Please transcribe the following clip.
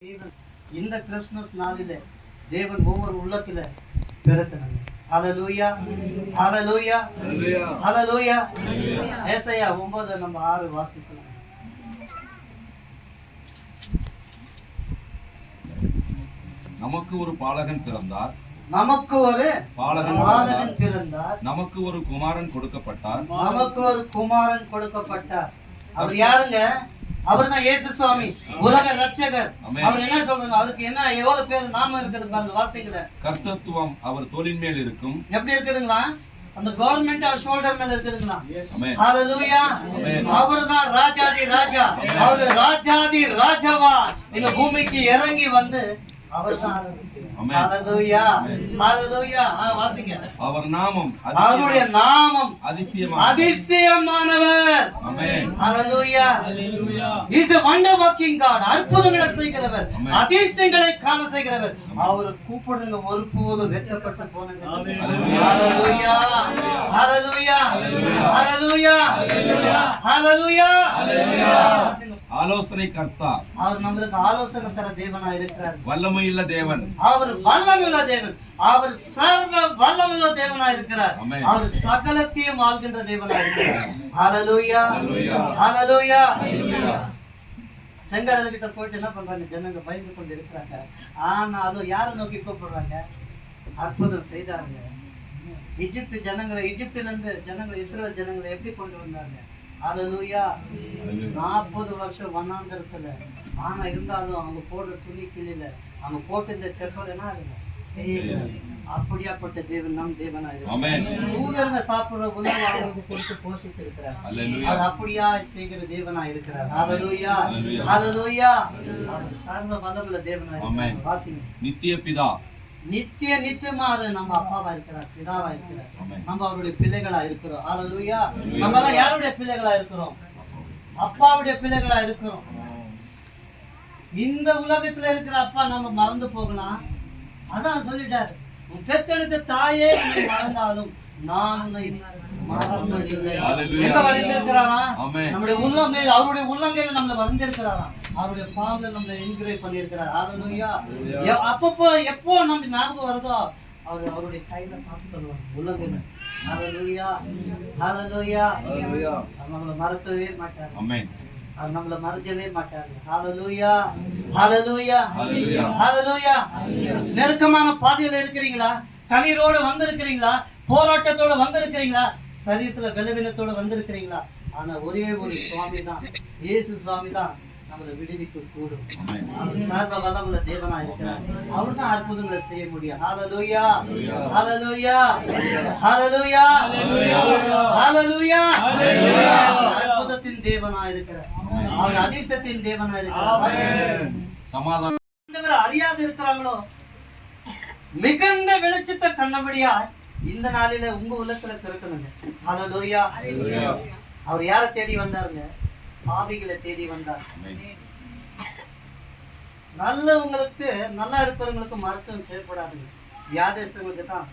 இந்த கிறிஸ்துமஸ் நாளில தேவன் ஒவ்வொரு உள்ளத்துல பிறக்கணும். ஹல்லேலூயா ஹல்லேலூயா ஹல்லேலூயா. ஏசாயா 9 நம்ம 6 வாசிக்கலாம். நமக்கு ஒரு பாலகன் பிறந்தார், நமக்கு ஒரு பாலகன் பிறந்தார், நமக்கு ஒரு குமாரன் கொடுக்கப்பட்டார், நமக்கு ஒரு குமாரன் கொடுக்கப்பட்டார். அவர் யாருங்க? அவர் தான் இயேசு சுவாமி, உலக ரட்சகர். அவர் என்ன சொல்றாங்க? அவருக்கு என்ன எவ்வளவு பேர் நாம இருக்குது பாருங்க, வாசிக்கல. கர்த்தத்துவம் அவர் தோளின் மேல் இருக்கும். எப்படி இருக்குதுங்களா? அந்த கவர்மெண்ட் அவர் ஷோல்டர் மேல இருக்குதுங்களா? ஹல்லேலூயா. அவர் தான் ராஜாதி ராஜா. அவர் ராஜாதி ராஜாவா இந்த பூமிக்கு இறங்கி வந்து அவர் தான். ஹல்லேலூயா ஹல்லேலூயா. வாசிங்க. அவர் நாமம், அவருடைய நாமம் அதிசயமானவர். ஆமென். ஹல்லேலூயா ஹல்லேலூயா. Is a wonder working God. அற்புதங்களை செய்கிறவர், அதிசயங்களை காண செய்கிறவர். அவர் கூப்பிடுங்க ஒருபோதும் வெட்கப்பட்டு போனது. ஹல்லேலூயா ஹல்லேலூயா ஹல்லேலூயா ஹல்லேலூயா ஹல்லேலூயா. ஆலோசனை கர்த்தா. அவர் நமக்கு ஆலோசனை தர தேவனா இருக்கிறார். வல்லமையுள்ள தேவன். அவர் வல்லமையுள்ள தேவன். அவர் சர்வ வல்லமையுள்ள தேவனா இருக்கிறார். அவர் சகலத்தையும் ஆள்கின்ற தேவனா இருக்கிறார். ஹல்லேலூயா ஹல்லேலூயா. செங்கடல் கிட்ட போயிட்டு என்ன பண்றாங்க? ஜனங்க பயந்து கொண்டு இருக்கிறாங்க. ஆனாலும் யாரை நோக்கி கூப்பிடுறாங்க? அற்புதம் செய்தாங்க. எகிப்துல இருந்து ஜனங்களை, இஸ்ரவேல் ஜனங்களை எப்படி கொண்டு வந்தாங்க? ஹல்லேலூயா. 40 வருஷம் வனாந்தரத்துல. ஆனா இருந்தாலும் அவங்க போடுற துணி கிளியில, அவங்க போட்டு இந்த செப்பல் என்ன ஆகுங்க? அப்படியாப்பட்ட தேவன் நம் தேவனா இருக்கிறார். தூதர்ங்க சாப்பிடுற உணவு அவங்களுக்கு கொடுத்து போஷித்து இருக்கிறார். அவர் அப்படியா செய்கிற தேவனா இருக்கிறார். ஹல்லேலூயா ஹல்லேலூயா. அவர் சர்வ வல்லமையுள்ள தேவனா இருக்கிறார். வாசிங்க. நித்திய பிதா. நித்தியமா நம்ம அப்பாவா இருக்கிறார், பிதாவா இருக்கிறார். நம்ம அவருடைய பிள்ளைகளா இருக்கிறோம். ஹல்லேலூயா. நம்ம எல்லாம் யாருடைய பிள்ளைகளா இருக்கிறோம்? அப்பாவுடைய பிள்ளைகளா இருக்கிறோம். இந்த உலகத்துல இருக்கிற அப்பா நம்ம மறந்து போகலாம். அதான் சொல்லிட்டாரு, உன் பெத்தெடுத்த தாயே நீ மறந்தாலும் நான் உன்னை மறப்பதில்லை. எங்க வரைந்திருக்கிறாரா? நம்முடைய உள்ளங்கையில், அவருடைய உள்ளங்கையில் நம்மளை வரைந்திருக்கிறாரா? அவருடைய பாவங்கள் நம்மளை என்கிரேவ் பண்ணியிருக்கிறார். ஹல்லேலூயா. அப்பப்போ எப்போ நம்ம ஞாபகம் வருதோ அவருடைய கையில பார்த்து சொல்லுவாங்க, உள்ளங்கையில. ஹல்லேலூயா ஹல்லேலூயா. நம்மளை மறக்கவே மாட்டார். அவர் நம்மளை மறக்கவே மாட்டாரு. ஹல்லேலூயா ஹல்லேலூயா ஹல்லேலூயா. நெருக்கமான பாதையில இருக்கிறீங்களா? கண்ணீரோடு வந்திருக்கிறீங்களா? போராட்டத்தோட வந்திருக்கிறீங்களா? சரீரத்துல பலவீனத்தோட வந்திருக்கிறீங்களா? ஆனா ஒரே ஒரு சுவாமி தான், இயேசு சுவாமி தான் நம்மளை விடுவிக்க கூடும். அவர் சர்வ வல்லமையுள்ள தேவனா இருக்கிறார். அவர் தான் அற்புதங்களை செய்ய முடியும். ஹல்லேலூயா ஹல்லேலூயா ஹல்லேலூயா ஹல்லேலூயா. அற்புதத்தின் தேவனா இருக்கிறார். அவர் அதிசயத்தின் தேவனா இருக்கிறார். சமாதானம் அறியாது இருக்கிறாங்களோ மிகுந்த வெளிச்சத்தை கண்டபடியா இந்த நாளில உங்க உள்ளத்துல பிறக்கணுங்க. ஹல்லேலூயா. அவர் யாரை தேடி வந்தாருங்க? பாவிகளை தேடி வந்தார். நல்லவங்களுக்கு, நல்லா இருக்கிறவங்களுக்கு மருத்துவம் தேவைப்படாதுங்க. வியாதிஸ்தர்களுக்கு தான்